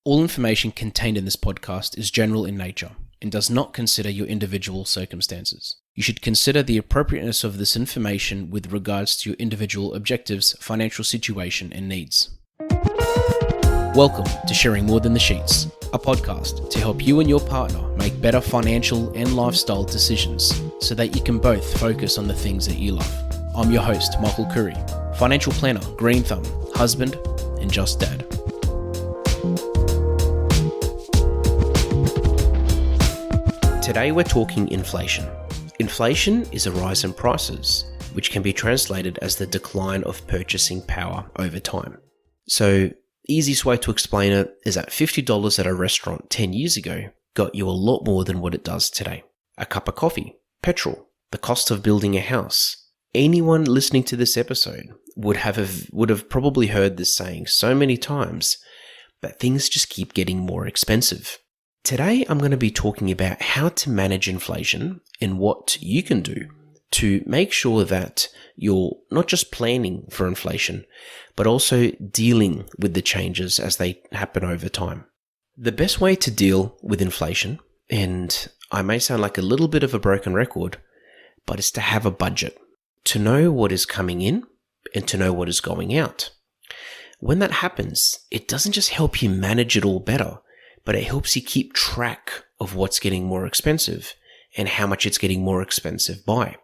All information contained in this podcast is general in nature and does not consider your individual circumstances. You should consider the appropriateness of this information with regards to your individual objectives, financial situation, and needs. Welcome to Sharing More Than the Sheets, a podcast to help you and your partner make better financial and lifestyle decisions so that you can both focus on the things that you love. I'm your host, Michael Khouri, financial planner, green thumb, husband, and just dad. Today we're talking inflation. Inflation is a rise in prices, which can be translated as the decline of purchasing power over time. So, the easiest way to explain it is that $50 at a restaurant 10 years ago got you a lot more than what it does today. A cup of coffee, petrol, the cost of building a house. Anyone listening to this episode would have probably heard this saying so many times, but things just keep getting more expensive. Today, I'm going to be talking about how to manage inflation and what you can do to make sure that you're not just planning for inflation, but also dealing with the changes as they happen over time. The best way to deal with inflation, and I may sound like a little bit of a broken record, but it's to have a budget, to know what is coming in and to know what is going out. When that happens, it doesn't just help you manage it all better, but it helps you keep track of what's getting more expensive and how much it's getting more expensive by.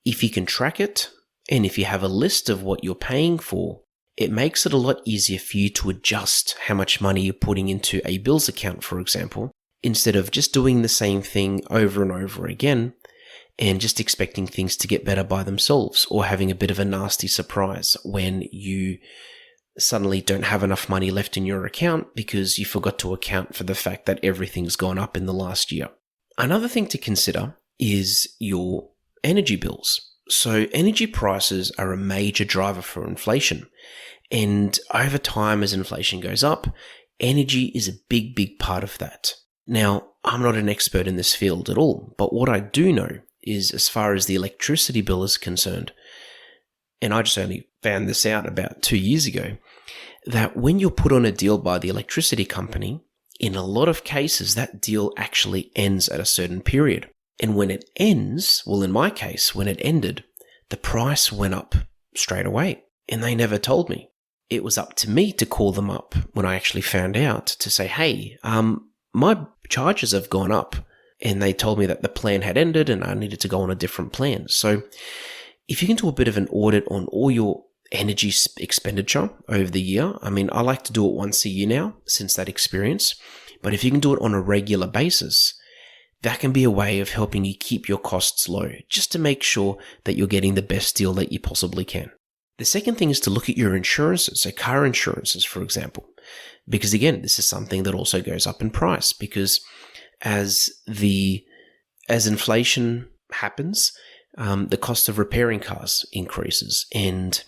If you can track it, and if you have a list of what you're paying for, it makes it a lot easier for you to adjust how much money you're putting into a bills account, for example, instead of just doing the same thing over and over again and just expecting things to get better by themselves, or having a bit of a nasty surprise when you suddenly don't have enough money left in your account because you forgot to account for the fact that everything's gone up in the last year. Another thing to consider is your energy bills. So energy prices are a major driver for inflation. And over time, as inflation goes up, energy is a big part of that. Now, I'm not an expert in this field at all, but what I do know is, as far as the electricity bill is concerned, and I just only found this out about 2 years ago, that when you're put on a deal by the electricity company, in a lot of cases, that deal actually ends at a certain period. And when it ends, well, in my case, when it ended, the price went up straight away. And they never told me. It was up to me to call them up when I actually found out to say, hey, my charges have gone up. And they told me that the plan had ended and I needed to go on a different plan. So if you can do a bit of an audit on all your energy expenditure over the year, I mean, I like to do it once a year now since that experience, but if you can do it on a regular basis, that can be a way of helping you keep your costs low, just to make sure that you're getting the best deal that you possibly can. The second thing is to look at your insurances, so car insurances, for example, because again, this is something that also goes up in price because as inflation happens, the cost of repairing cars increases, and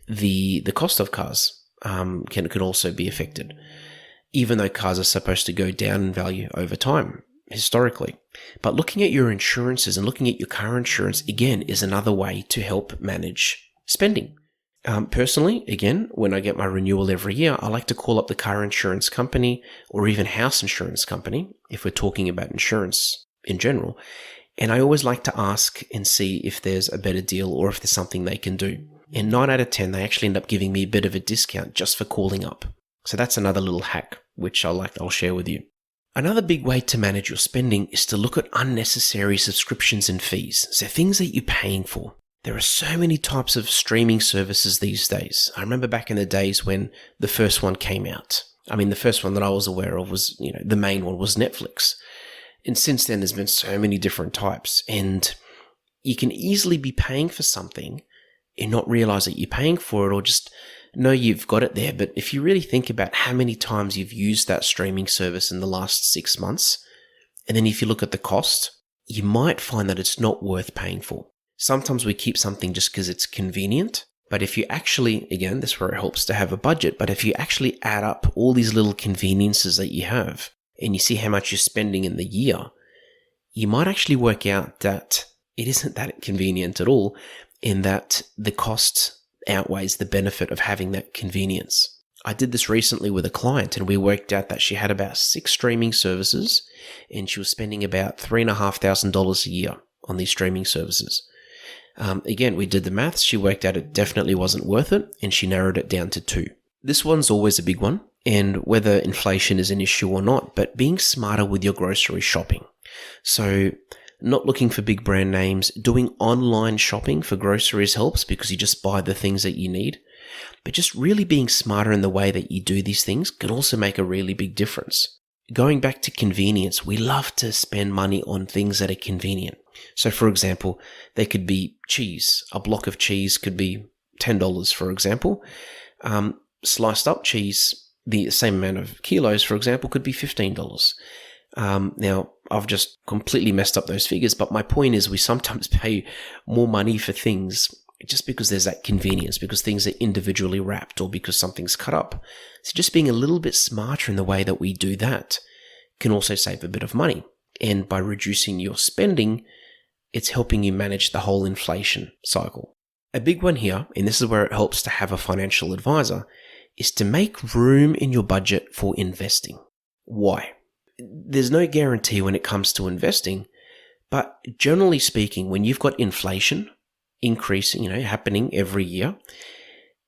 the cost of cars can also be affected, even though cars are supposed to go down in value over time, historically. But looking at your insurances and looking at your car insurance, again, is another way to help manage spending. Personally, again, when I get my renewal every year, I like to call up the car insurance company or even house insurance company, if we're talking about insurance in general. And I always like to ask and see if there's a better deal or if there's something they can do. And 9 out of 10, they actually end up giving me a bit of a discount just for calling up. So that's another little hack, which I'll share with you. Another big way to manage your spending is to look at unnecessary subscriptions and fees. So things that you're paying for. There are so many types of streaming services these days. I remember back in the days when the first one came out. I mean, the first one that I was aware of was, the main one was Netflix. And since then, there's been so many different types. And you can easily be paying for something and not realize that you're paying for it, or just know you've got it there. But if you really think about how many times you've used that streaming service in the last 6 months, and then if you look at the cost, you might find that it's not worth paying for. Sometimes we keep something just because it's convenient. But if you actually, again, this is where it helps to have a budget, but if you actually add up all these little conveniences that you have, and you see how much you're spending in the year, you might actually work out that it isn't that convenient at all, in that the cost outweighs the benefit of having that convenience. I did this recently with a client, and we worked out that she had about 6 streaming services, and she was spending about $3,500 a year on these streaming services. Again, we did the maths. She worked out it definitely wasn't worth it, and she narrowed it down to 2. This one's always a big one, and whether inflation is an issue or not, but being smarter with your grocery shopping. So not looking for big brand names, doing online shopping for groceries helps because you just buy the things that you need. But just really being smarter in the way that you do these things can also make a really big difference. Going back to convenience, we love to spend money on things that are convenient. So for example, they could be cheese. A block of cheese could be $10, for example. Sliced up cheese, the same amount of kilos, for example, could be $15. Now, I've just completely messed up those figures, but my point is we sometimes pay more money for things just because there's that convenience, because things are individually wrapped or because something's cut up. So just being a little bit smarter in the way that we do that can also save a bit of money. And by reducing your spending, it's helping you manage the whole inflation cycle. A big one here, and this is where it helps to have a financial advisor, is to make room in your budget for investing. Why? There's no guarantee when it comes to investing, but generally speaking, when you've got inflation increasing, happening every year,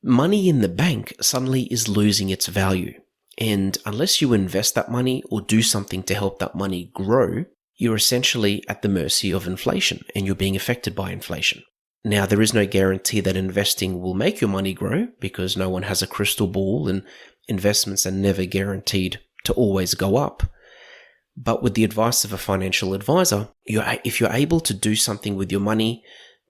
money in the bank suddenly is losing its value. And unless you invest that money or do something to help that money grow, you're essentially at the mercy of inflation and you're being affected by inflation. Now, there is no guarantee that investing will make your money grow because no one has a crystal ball and investments are never guaranteed to always go up. But with the advice of a financial advisor, if you're able to do something with your money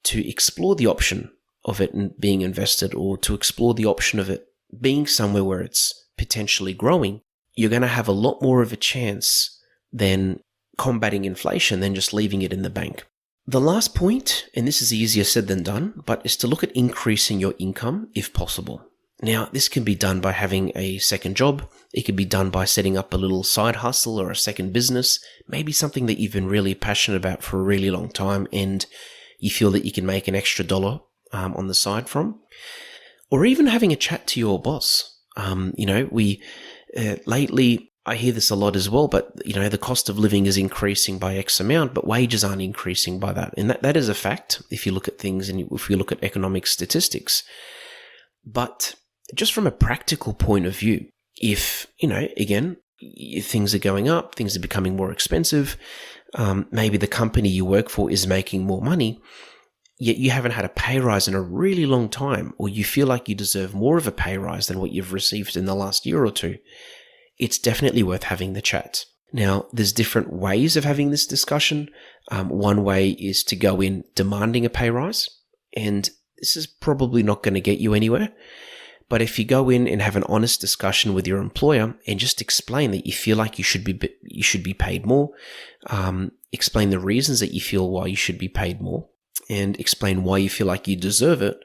to explore the option of it being invested or to explore the option of it being somewhere where it's potentially growing, you're going to have a lot more of a chance than combating inflation than just leaving it in the bank. The last point, and this is easier said than done, but is to look at increasing your income if possible. Now, this can be done by having a second job. It can be done by setting up a little side hustle or a second business, maybe something that you've been really passionate about for a really long time and you feel that you can make an extra dollar on the side from. Or even having a chat to your boss. Lately, I hear this a lot as well, but the cost of living is increasing by X amount, but wages aren't increasing by that. And that is a fact if you look at things and if you look at economic statistics. But just from a practical point of view, if, again, things are going up, things are becoming more expensive, maybe the company you work for is making more money, yet you haven't had a pay rise in a really long time, or you feel like you deserve more of a pay rise than what you've received in the last year or two, it's definitely worth having the chat. Now, there's different ways of having this discussion. One way is to go in demanding a pay rise, and this is probably not going to get you anywhere. But if you go in and have an honest discussion with your employer and just explain that you feel like you should be paid more, explain the reasons that you feel why you should be paid more, and explain why you feel like you deserve it,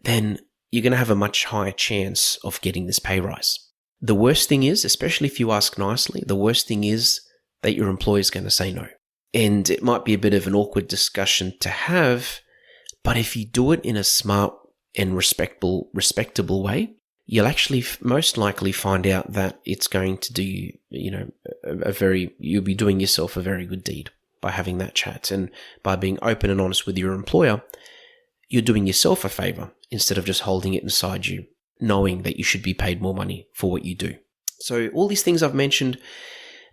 then you're going to have a much higher chance of getting this pay rise. The worst thing is, especially if you ask nicely, the worst thing is that your employer is going to say no. And it might be a bit of an awkward discussion to have, but if you do it in a smart and respectable way, you'll actually most likely find out that it's going to do you'll be doing yourself a very good deed by having that chat. And by being open and honest with your employer, you're doing yourself a favor instead of just holding it inside you, knowing that you should be paid more money for what you do. So all these things I've mentioned,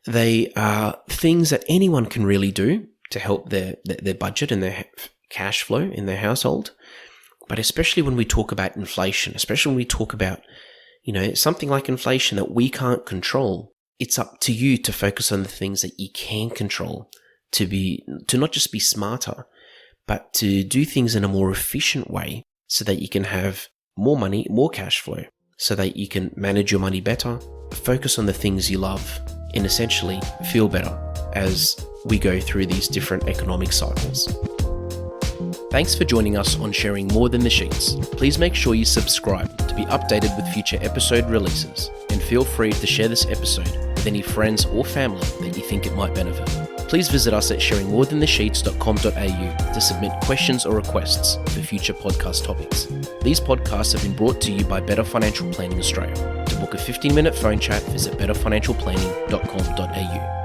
they are things that anyone can really do to help their budget and their cash flow in their household. But especially when we talk about inflation, especially when we talk about, something like inflation that we can't control, it's up to you to focus on the things that you can control, to not just be smarter, but to do things in a more efficient way so that you can have more money, more cash flow, so that you can manage your money better, focus on the things you love, and essentially feel better as we go through these different economic cycles. Thanks for joining us on Sharing More Than the Sheets. Please make sure you subscribe to be updated with future episode releases, and feel free to share this episode with any friends or family that you think it might benefit. Please visit us at sharingmorethanthesheets.com.au to submit questions or requests for future podcast topics. These podcasts have been brought to you by Better Financial Planning Australia. To To book a 15-minute phone chat, visit betterfinancialplanning.com.au.